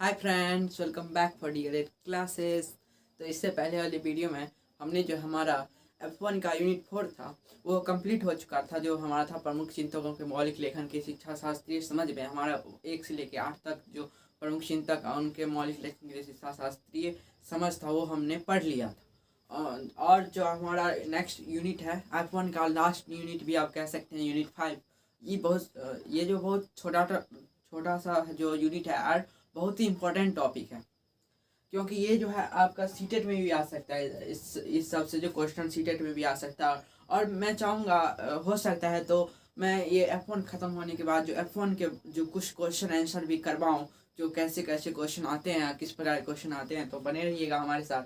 Hi friends, welcome back for dear classes. तो इससे पहले वाली वीडियो में हमने जो हमारा F1 का यूनिट 4 था वो कंप्लीट हो चुका था। जो हमारा था प्रमुख चिंतकों के मौलिक लेखन की शिक्षा शास्त्रीय समझ में हमारा 1 से लेकर 8 तक जो प्रमुख चिंतक उनके मौलिक लेखन की शिक्षा शास्त्रीय समझ था वो हमने पढ़ लिया था। और जो हमारा नेक्स्ट यूनिट है F1 का लास्ट यूनिट भी आप कह सकते हैं, यूनिट 5। ये जो बहुत छोटा सा जो यूनिट है और बहुत ही इम्पोर्टेंट टॉपिक है, क्योंकि ये जो है आपका सीटेट में भी आ सकता है। इस सब से जो क्वेश्चन सीटेट में भी आ सकता है। और मैं चाहूँगा हो सकता है तो मैं ये F1 ख़त्म होने के बाद जो F1 के जो कुछ क्वेश्चन आंसर भी करवाऊँ, जो कैसे कैसे क्वेश्चन आते हैं, किस प्रकार के क्वेश्चन आते हैं। तो बने रहिएगा हमारे साथ।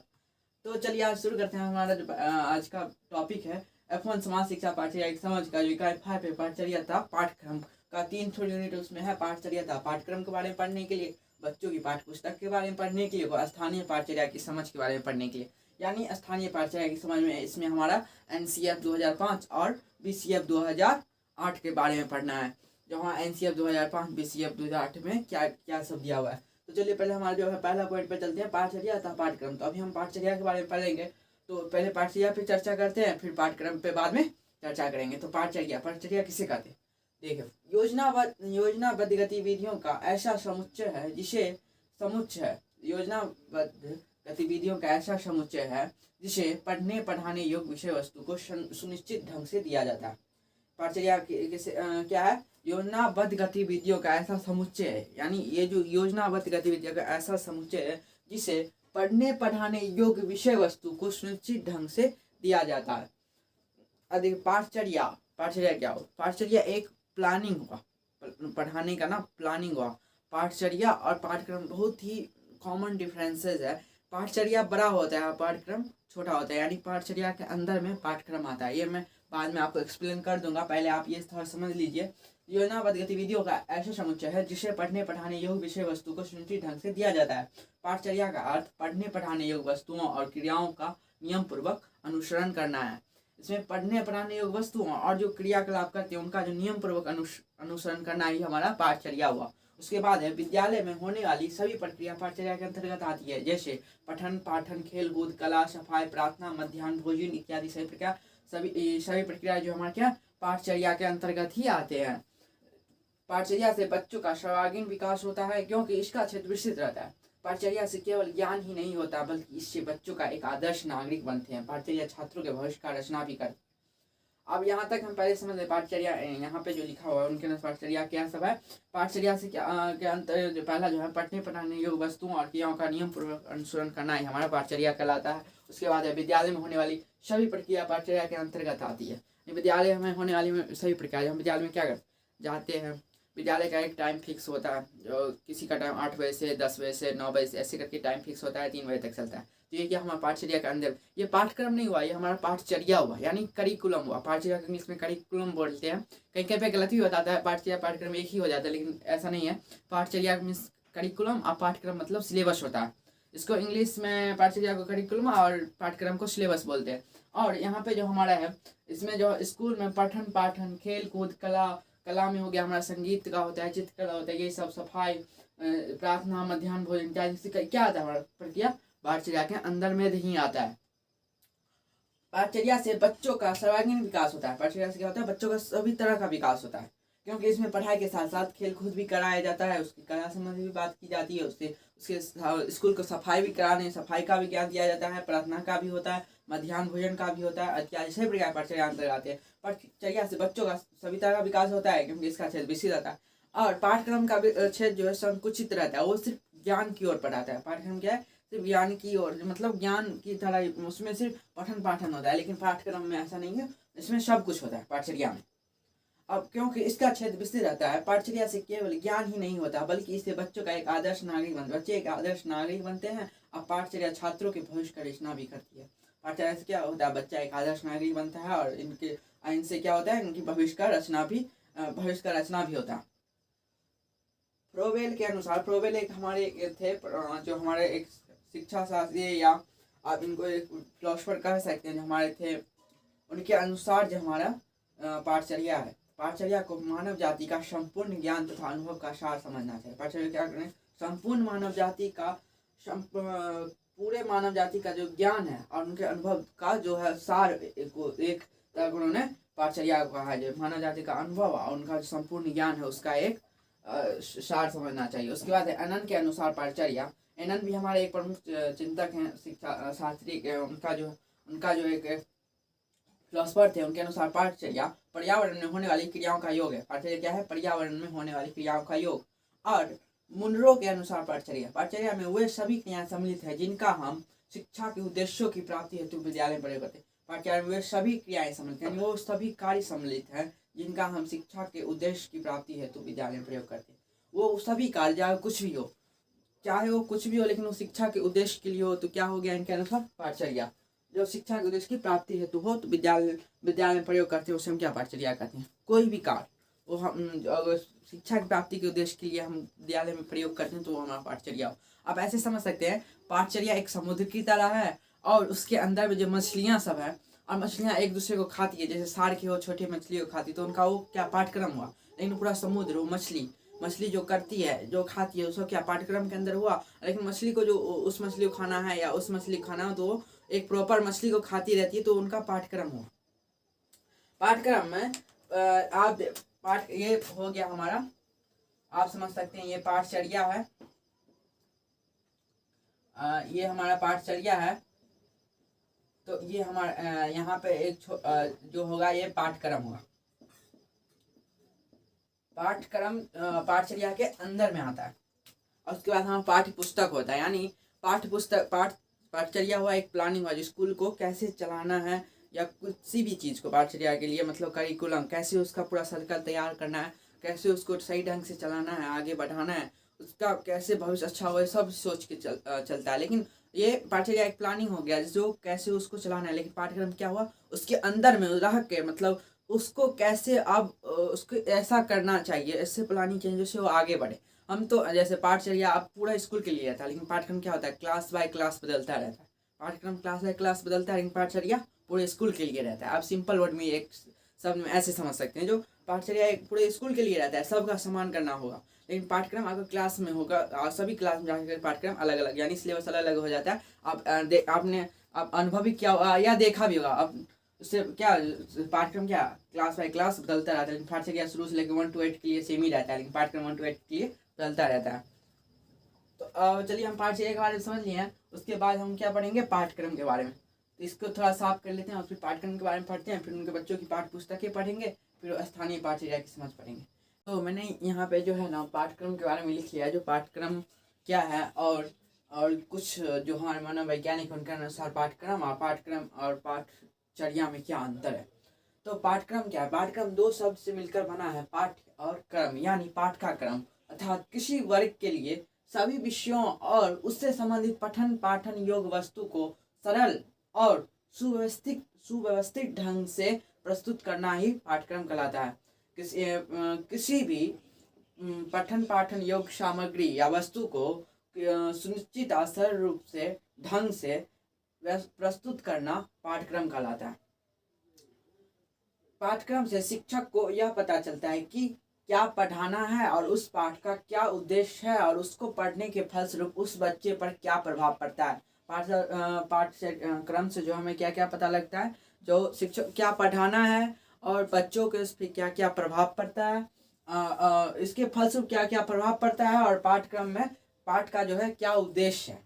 तो चलिए आज शुरू करते हैं। हमारा जो आज का टॉपिक है F1 समाज शिक्षा पाठ्यक्रम एक समझ का जो इकाई 5 है पाठचर्या पाठ्यक्रम का 3 यूनिट उसमें है। पाठचर्या पाठ्यक्रम के बारे में पढ़ने के लिए, बच्चों की पाठ्य पुस्तक के बारे में पढ़ने के लिए, और स्थानीय पाठचर्या की समझ के बारे में पढ़ने के लिए। यानी स्थानीय पाठचर्या की समझ में इसमें हमारा NCF 2005 और BCF 2008 के बारे में पढ़ना है। जहाँ NCF 2005 BCF 2008 में क्या क्या सब दिया हुआ है। तो चलिए पहले हमारा जो है पहला पॉइंट पे चलते हैं, पाठचर्या था पाठ्यक्रम। तो अभी हम पाठचर्या के बारे में पढ़ेंगे। तो पहले पाठचर्या पे चर्चा करते हैं, फिर पाठ्यक्रम पे बाद में चर्चा करेंगे। तो पाठचर्या किसे कहते हैं? देखिए, योजनाबद्ध गतिविधियों का ऐसा समुच्चय है जिसे पढ़ने पढ़ाने योग्य विषय वस्तु को सुनिश्चित ढंग से दिया जाता है। पाठचर्या क्या है? योजनाबद्ध गतिविधियों का ऐसा समुच्चय है। यानी ये जो योजनाबद्ध गतिविधियों का ऐसा समुच्चय है जिसे पढ़ने पढ़ाने योग्य विषय वस्तु को सुनिश्चित ढंग से दिया जाता है। अधिक पाठचर्या क्या हो? पाठचर्या एक प्लानिंग हुआ, पढ़ाने का ना प्लानिंग हुआ। पाठचर्या और पाठ्यक्रम बहुत ही कॉमन डिफरेंसेस है। पाठचर्या बड़ा होता है, पाठ्यक्रम छोटा होता है। यानी पाठचर्या के अंदर में पाठ्यक्रम आता है। ये मैं बाद में आपको एक्सप्लेन कर दूंगा, पहले आप ये थोड़ा समझ लीजिए। योजनाबद्ध गतिविधियों का ऐसा समुच्चय है जिसे पढ़ने पढ़ाने योग्य विषय वस्तु को सुनिश्चित ढंग से दिया जाता है। पाठचर्या का अर्थ पढ़ने पढ़ाने योग्य वस्तुओं और क्रियाओं का नियम पूर्वक अनुसरण करना है। इसमें पढ़ने पढ़ाने योग्य वस्तुओं और जो क्रियाकलाप करते हैं उनका जो नियम पूर्वक अनुसरण करना ही हमारा पाठचर्या हुआ। उसके बाद है विद्यालय में होने वाली सभी प्रक्रिया पाठचर्या के अंतर्गत आती है, जैसे पठन पाठन, खेल कूद, कला, सफाई, प्रार्थना, मध्याह्न भोजन इत्यादि सभी प्रक्रिया जो हमारे क्या पाठचर्या के अंतर्गत ही आते हैं। पाठचर्या से बच्चों का सर्वांगीण विकास होता है, क्योंकि इसका क्षेत्र विस्तृत रहता है। पाठचर्या से केवल ज्ञान ही नहीं होता, बल्कि इससे बच्चों का एक आदर्श नागरिक बनते हैं। पाठचर्या छात्रों के भविष्य का रचना भी करती है। अब यहाँ तक हम पहले समझ लें पाठचर्या, यहाँ पे जो लिखा हुआ है उनके अंदर पाठचर्या क्या सब है। पाठचर्या से क्या के अंतर जो पहला जो है पढ़ने पढ़ाने योग्य वस्तुओं और क्रियाओं का नियम पूर्वक अनुसरण करना ही हमारा पाठचर्या कहलाता है। उसके बाद है विद्यालय में होने वाली सभी प्रक्रिया पाठचर्या के अंतर्गत आती है। विद्यालय में होने वाली सभी प्रक्रिया, हम विद्यालय में क्या करते जाते हैं, विद्यालय का एक टाइम फिक्स होता है। जो किसी का टाइम 8 बजे से 10 बजे से 9 बजे से ऐसे करके टाइम फिक्स होता है, 3 बजे तक चलता है। तो ये क्या हमारा पाठचर्या के अंदर, ये पाठ्यक्रम नहीं हुआ, ये हमारा पाठचर्या हुआ, यानी करिकुलम हुआ। पाठचर्या इंग्लिश में करिकुलम बोलते हैं। कहीं कहीं पे गलती हो जाता है, पाठचर्या पाठ्यक्रम एक ही हो जाता है, लेकिन ऐसा नहीं है। पाठचर्या मीन्स करिकुलम और पाठ्यक्रम मतलब सिलेबस होता है। इसको इंग्लिश में पाठचर्या को करिकुलम और पाठ्यक्रम को सिलेबस बोलते हैं। और यहाँ पे जो हमारा है, इसमें जो स्कूल में पठन पाठन, खेल कूद, कला में हो गया हमारा संगीत का होता है, चित्रकला होता है, ये सब, सफाई, प्रार्थना, मध्याह्न भोजन इत्यादि क्या आता है हमारा प्रक्रिया पाठचर्या के अंदर में ही आता है। पाठचर्या से बच्चों का सर्वांगीण विकास होता है। पाठचर्या से क्या होता है? बच्चों का सभी तरह का विकास होता है, क्योंकि इसमें पढ़ाई के साथ साथ खेल कूद भी कराया जाता है, उसकी कला संबंधी भी बात की जाती है, उसके स्कूल को सफाई का भी ज्ञान दिया जाता है, प्रार्थना का भी होता है, मध्याह्न भोजन का भी होता है इत्यादि सभी प्रकार पाठचर्या अंतर्गत आते हैं। पाठचर्या से बच्चों का सभी तरह का विकास होता है, क्योंकि इसका क्षेत्र विस्तृत रहता है। और पाठ्यक्रम का क्षेत्र जो है संकुचित रहता है, वो सिर्फ ज्ञान की ओर पढ़ाता है। पाठ्यक्रम क्या है? सिर्फ ज्ञान की ओर, मतलब ज्ञान की तरह, उसमें सिर्फ पठन पाठन होता है, लेकिन पाठ्यक्रम में ऐसा नहीं है, इसमें सब कुछ होता है पाठचर्या में। अब क्योंकि इसका क्षेत्र विस्तृत रहता है, पाठचर्या से केवल ज्ञान ही नहीं होता, बल्कि इससे बच्चों का एक आदर्श नागरिक बनते हैं। अब पाठचर्या छात्रों के भविष्य का रचना भी करती है। पाठचर्या से क्या होता है? बच्चा एक आदर्श नागरिक बनता है, और इनसे क्या होता है? इनकी भविष्य का रचना भी होता है। फ्रोवेल के अनुसार, फ्रोवेल एक हमारे थे जो हमारे एक शिक्षा शास्त्री, या आप इनको एक फिलोसफर कह सकते हैं, जो हमारे थे। उनके अनुसार जो हमारा पाठचर्या है, पाठचर्या को मानव जाति का संपूर्ण ज्ञान तथा अनुभव का सार समझना चाहिए। पाठचर्या क्या करें? संपूर्ण मानव जाति का पूरे मानव जाति का जो ज्ञान है और उनके अनुभव का जो है सार एक तरह उन्होंने पाठचर्या को कहा है। जो मानव जाति का अनुभव और उनका जो संपूर्ण ज्ञान है उसका एक सार समझना चाहिए। उसके बाद एनन के अनुसार पाठचर्या, एनन भी हमारे एक प्रमुख चिंतक हैं, शिक्षा शास्त्री, उनका जो एक फिलोसफर थे। उनके अनुसार पाठचर्या पर्यावरण में होने वाली क्रियाओं का योग है। पाठचर्या क्या है? पर्यावरण में होने वाली क्रियाओं का योग। और मुनरो के अनुसार पाठचर्या में वे सभी क्रियाएं सम्मिलित है जिनका हम शिक्षा के उद्देश्यों की प्राप्ति हेतु विद्यालय में प्रयोग करते हैं। पाठचर्या में वे सभी क्रियाएं सम्मिलित हैं, वो सभी कार्य सम्मिलित हैं जिनका हम शिक्षा के उद्देश्य की प्राप्ति हेतु विद्यालय में प्रयोग करते हैं। वो सभी कार्य चाहे कुछ भी हो, चाहे वो कुछ भी हो, लेकिन वो शिक्षा के उद्देश्य के लिए हो तो क्या हो गया इनके अनुसार पाठचर्या। जो शिक्षा के उद्देश्य की प्राप्ति हेतु हो तो विद्यालय में प्रयोग करते हैं उसे हम क्या पाठचर्या कहते हैं। कोई भी कार्य वो हम अगर शिक्षा की प्राप्ति के उद्देश्य के लिए हम विद्यालय में प्रयोग करते हैं तो वो हमारा पाठचर्या हो। आप ऐसे समझ सकते हैं पाठचर्या एक समुद्र की तरह है और उसके अंदर में जो मछलियाँ सब है और मछलियाँ एक दूसरे को खाती है, जैसे सार की हो छोटी मछली को खाती तो उनका वो क्या पाठ्यक्रम हुआ। लेकिन पूरा समुद्र वो मछली जो करती है जो खाती है उसको क्या पाठ्यक्रम के अंदर हुआ। लेकिन मछली को जो उस मछली को खाना है या उस मछली को खाना हो तो एक प्रॉपर मछली को खाती रहती है तो उनका पाठ्यक्रम हुआ। पाठ्यक्रम में आप पाठ ये हो गया हमारा, आप समझ सकते हैं ये पाठचर्या है, ये हमारा पाठचर्या है। तो ये हमारा यहाँ पे एक जो होगा ये पाठ्यक्रम होगा। पाठ्यक्रम पाठचर्या के अंदर में आता है। और उसके बाद हमारा पाठ्य पुस्तक होता है, यानी पाठचर्या हुआ एक प्लानिंग हुआ जो स्कूल को कैसे चलाना है या किसी भी चीज़ को पाठचर्या के लिए मतलब करिकुलम कैसे उसका पूरा सर्कल तैयार करना है, कैसे उसको सही ढंग से चलाना है, आगे बढ़ाना है, उसका कैसे भविष्य अच्छा हो, सब सोच के चलता है। लेकिन ये पाठचर्या एक प्लानिंग हो गया जो कैसे उसको चलाना है। लेकिन पाठ्यक्रम क्या हुआ उसके अंदर में रह के मतलब उसको कैसे अब उसको ऐसा करना चाहिए, ऐसे प्लानिंग चाहिए जिससे वो आगे बढ़े। हम तो जैसे पाठचर्या अब पूरा स्कूल के लिए रहता है, लेकिन पाठ्यक्रम क्या होता है क्लास बाय क्लास बदलता रहता है। पाठ्यक्रम क्लास बाय क्लास बदलता है, लेकिन पाठचर्या पूरे स्कूल के लिए रहता है। आप सिंपल वर्ड में एक शब्द में ऐसे समझ सकते हैं, जो पाठचर्या एक पूरे स्कूल के लिए रहता है, सबका सम्मान करना होगा। लेकिन पाठ्यक्रम अगर क्लास में होगा सभी क्लास में जाकर पाठ्यक्रम अलग अलग यानी सिलेबस अलग अलग हो जाता है। आपने अनुभवी क्या या देखा भी होगा। अब उससे क्या पाठ्यक्रम क्या क्लास बाय क्लास बदलता रहता है, लेकिन पाठचर्या शुरू से लेकर 1 to 8 के लिए सेम ही रहता है, लेकिन पाठ्यक्रम 1 to 8 के लिए बदलता रहता है। तो चलिए हम पाठचर्या के बारे में समझ लिए हैं। उसके बाद हम क्या पढ़ेंगे पाठ्यक्रम के बारे में। तो इसको थोड़ा साफ कर लेते हैं और फिर पाठ्यक्रम के बारे में पढ़ते हैं, फिर उनके बच्चों की पाठ्य पुस्तकें पढ़ेंगे, फिर स्थानीय पाठचर्या की समझ पढ़ेंगे। तो मैंने यहाँ पे जो है ना पाठ्यक्रम के बारे में लिख लिया है, जो पाठ्यक्रम क्या है और कुछ जो हमारे मनोवैज्ञानिक उनके अनुसार पाठ्यक्रम और पाठचर्या में क्या अंतर है। तो पाठ्यक्रम क्या है? पाठ्यक्रम दो शब्द से मिलकर बना है, पाठ्य और क्रम, यानी पाठ का क्रम अर्थात किसी वर्ग के लिए सभी विषयों और उससे संबंधित पठन पाठन योग्य वस्तु को सरल और सुव्यवस्थित ढंग से प्रस्तुत करना ही पाठ्यक्रम कहलाता है। किसी भी पठन पाठन योग्य सामग्री या वस्तु को सुनिश्चित आसार रूप से ढंग से प्रस्तुत करना पाठ्यक्रम कहलाता है। पाठ्यक्रम से शिक्षक को यह पता चलता है कि क्या पढ़ाना है और उस पाठ का क्या उद्देश्य है और उसको पढ़ने के फलस्वरूप उस बच्चे पर क्या प्रभाव पड़ता है। पाठ्यक्रम से जो हमें क्या क्या पता लगता है, जो शिक्षक क्या पढ़ाना है और बच्चों के उस पर क्या क्या प्रभाव पड़ता है, इसके फलस्वरूप क्या क्या प्रभाव पड़ता है और पाठ्यक्रम में पाठ का जो है क्या उद्देश्य है।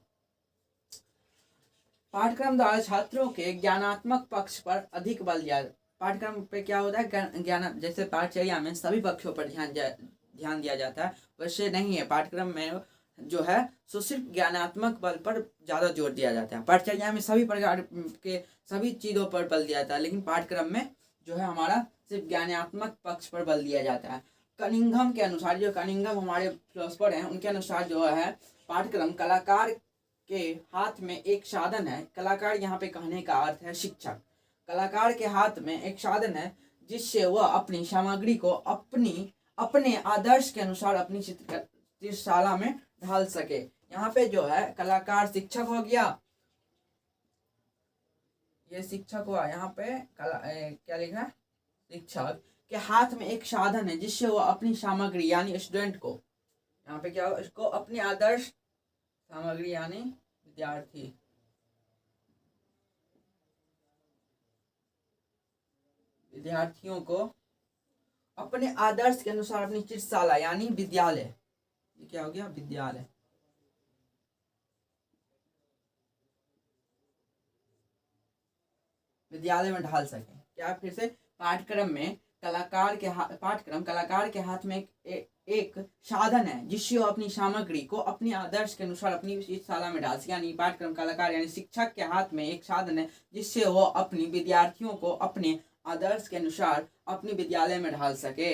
पाठ्यक्रम द्वारा छात्रों के ज्ञानात्मक पक्ष पर अधिक बल दिया। पाठ्यक्रम पे क्या होता है ज्ञान, जैसे पाठचर्या में सभी पक्षों पर ध्यान दिया जाता है, वैसे नहीं है पाठ्यक्रम में जो है सो सिर्फ ज्ञानात्मक बल पर ज़्यादा जोर दिया जाता है। पाठचर्या में सभी प्रकार के सभी चीज़ों पर बल दिया जाता है, लेकिन पाठ्यक्रम में जो है हमारा सिर्फ ज्ञानात्मक पक्ष पर बल दिया जाता है। कनिंघम के अनुसार, जो कनिंघम हमारे फिलोसफर हैं उनके अनुसार जो है पाठ्यक्रम कलाकार के हाथ में एक साधन है। कलाकार यहाँ पे कहने का अर्थ है शिक्षक। कलाकार के हाथ में एक साधन है जिससे वह अपनी सामग्री को अपने आदर्श के अनुसार अपनी चित्रशाला में ढाल सके। यहाँ पे जो है कलाकार शिक्षक हो गया, ये शिक्षक हुआ। यहाँ पे क्या लिखना है, शिक्षक के हाथ में एक साधन है जिससे वो अपनी सामग्री यानी यहाँ पे क्या होगा, इसको अपनी आदर्श सामग्री यानी विद्यार्थियों को अपने आदर्श के अनुसार अपनी चित्रशाला यानी विद्यालय, ये क्या हो गया, विद्यालय, विद्यालय में ढाल सके। क्या, फिर से पाठ्यक्रम में पाठ्यक्रम कलाकार के हाथ में एक साधन है जिससे वो अपनी सामग्री को अपने आदर्श के अनुसार अपनी शाला में डाल सके। यानी पाठ्यक्रम कलाकार यानी शिक्षक के हाथ में एक साधन है जिससे वो अपनी विद्यार्थियों को अपने आदर्श के अनुसार अपनी विद्यालय में ढाल सके।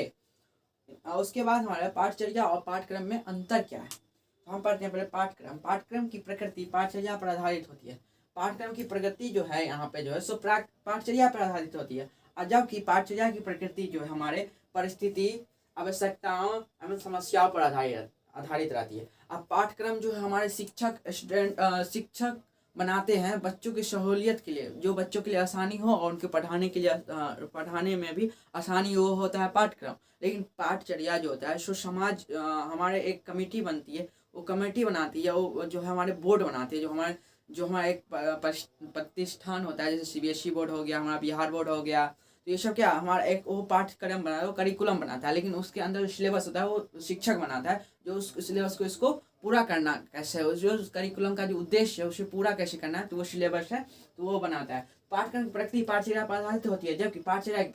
उसके बाद हमारा पाठचर्या और पाठ्यक्रम में अंतर क्या है, तो हम पढ़ते हैं पहले पाठ्यक्रम। पाठ्यक्रम की प्रकृति पाठचर्या पर आधारित होती है। पाठ्यक्रम की प्रगति जो है यहाँ पे जो है सो पाठचर्या पर आधारित होती है, और जबकि पाठचर्या की प्रकृति जो है हमारे परिस्थिति, आवश्यकताओं एवं समस्याओं पर आधारित रहती है। अब पाठ्यक्रम जो है हमारे शिक्षक बनाते हैं बच्चों की सहूलियत के लिए, जो बच्चों के लिए आसानी हो और उनके पढ़ाने के लिए पढ़ाने में भी आसानी हो, होता है पाठ्यक्रम। लेकिन पाठचर्या जो होता है सो समाज हमारे एक कमेटी बनती है, वो कमेटी बनाती है, वो जो है हमारे बोर्ड बनाते हैं, जो हमारा एक प्रतिष्ठान होता है, जैसे सीबीएसई बोर्ड हो गया, हमारा बिहार बोर्ड हो गया। तो ये सब क्या, हमारा एक वो पाठ्यक्रम बनाता है, वो करिकुलम बनाता है, लेकिन उसके अंदर जो सिलेबस होता है वो शिक्षक बनाता है, जो उस सिलेबस को इसको पूरा करना कैसे है, जो करिकुलम का जो उद्देश्य है उसे पूरा कैसे करना है, तो वो सिलेबस है, तो वो बनाता है। पाठ्यक्रम की प्रकृति पाठचर्या पर आधारित होती है, जबकि पाठचर्या की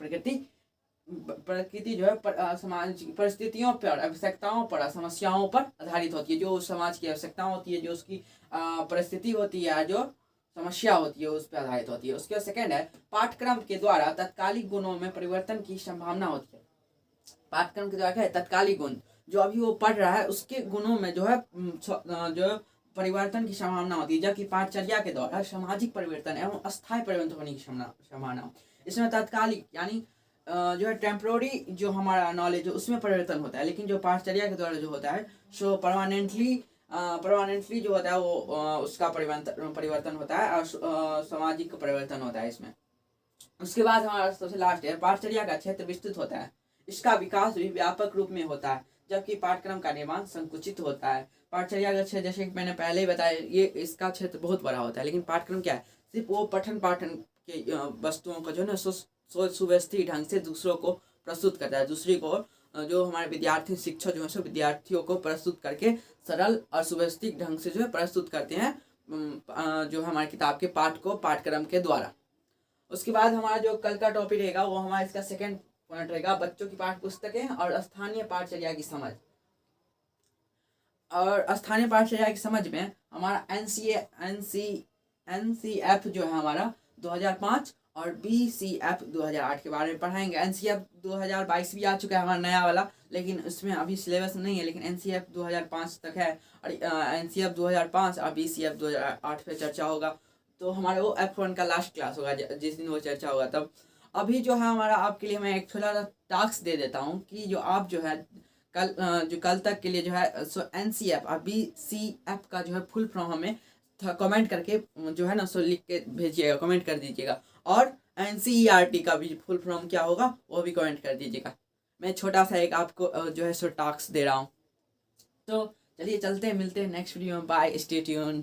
प्रकृति जो है समाज की परिस्थितियों पर, आवश्यकताओं पर, समस्याओं पर आधारित होती है। जो समाज की आवश्यकताएं होती है, जो उसकी परिस्थिति होती है, जो समस्या होती है, उस पर आधारित होती है। उसके सेकंड है पाठ्यक्रम के द्वारा तत्कालिक गुणों में परिवर्तन की संभावना होती है। पाठ्यक्रम के द्वारा क्या है, तत्कालिक गुण, जो अभी वो पढ़ रहा है उसके गुणों में जो है जो परिवर्तन की संभावना होती है, जबकि पाठचर्या के द्वारा सामाजिक परिवर्तन एवं अस्थायी परिवर्तन होने की संभावना। इसमें तत्कालिक यानी जो है टेम्प्रोरी जो हमारा नॉलेज है उसमें परिवर्तन होता है, लेकिन जो पाठचर्या के द्वारा जो होता है सो परमानेंटली जो होता है वो उसका परिवर्तन होता है और सामाजिक परिवर्तन होता है इसमें। उसके बाद हमारा सबसे लास्ट है पाठचर्या का क्षेत्र विस्तृत होता है, इसका विकास भी व्यापक रूप में होता है, जबकि पाठ्यक्रम का निर्माण संकुचित होता है। पाठचर्या का क्षेत्र जैसे मैंने पहले ही बताया, ये इसका क्षेत्र बहुत बड़ा होता है, लेकिन पाठ्यक्रम क्या है, सिर्फ वो पठन पाठन के वस्तुओं का जो है ना सुव्यवस्थित ढंग से दूसरों को प्रस्तुत करता है, दूसरी को जो हमारे विद्यार्थी शिक्षक जो है सो विद्यार्थियों को प्रस्तुत करके सरल और सुव्यवस्थित ढंग से जो है प्रस्तुत करते हैं जो हमारे किताब के पाठ को पाठ्यक्रम के द्वारा। उसके बाद हमारा जो कल का टॉपिक रहेगा वो हमारा इसका सेकंड पॉइंट रहेगा बच्चों की पाठ्य पुस्तकें और स्थानीय पाठचर्या की समझ। और स्थानीय पाठचर्या की समझ में हमारा एनसीएफ जो है हमारा 2005 और BCF 2008 के बारे में पढ़ाएंगे। NCF 2022 भी आ चुका है हमारा नया वाला, लेकिन उसमें अभी सिलेबस नहीं है, लेकिन NCF 2005 तक है, और NCF 2005 और BCF 2008 पे चर्चा होगा। तो हमारा वो F1 का लास्ट क्लास होगा जिस दिन वो चर्चा होगा तब। अभी जो है हमारा आपके लिए मैं एक थोड़ा टास्क दे देता हूँ कि जो आप जो है कल तक के लिए जो है सो NCF और BCF का जो है फुल फॉर्म हमें कमेंट करके जो है ना सो लिख के भेजिएगा, कमेंट कर दीजिएगा। और NCERT का भी फुल फॉर्म क्या होगा वो भी कमेंट कर दीजिएगा। मैं छोटा सा एक आपको जो है सो टास्क दे रहा हूँ। तो चलिए चलते हैं, मिलते हैं नेक्स्ट वीडियो में। Bye, stay tuned.